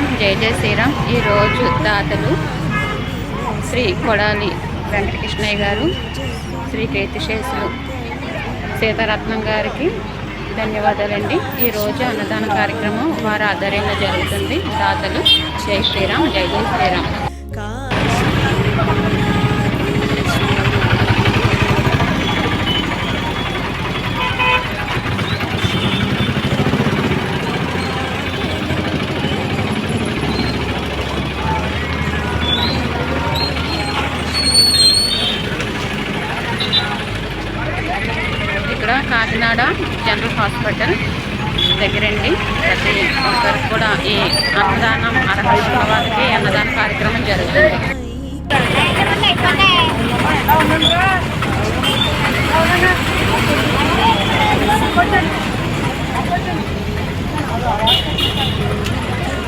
శ్రీరామ్, జై జై శ్రీరామ్. ఈరోజు దాతలు శ్రీ కొడాలి వెంకటకృష్ణయ్య గారు, శ్రీ కీర్తిశేషులు సీతారత్నం గారికి ధన్యవాదాలండి. ఈరోజు అన్నదాన కార్యక్రమం వారి ఆధ్వర్యంలో జరుగుతుంది. దాతలు జై శ్రీరామ్, జై జై శ్రీరామ్. ఇక్కడ కాకినాడ జనరల్ హాస్పిటల్ దగ్గరండి. ప్రతి ఒక్కరికి కూడా ఈ అన్నదానం అర్హత ఉన్న వాళ్ళకి అన్నదాన కార్యక్రమం జరుగుతుంది.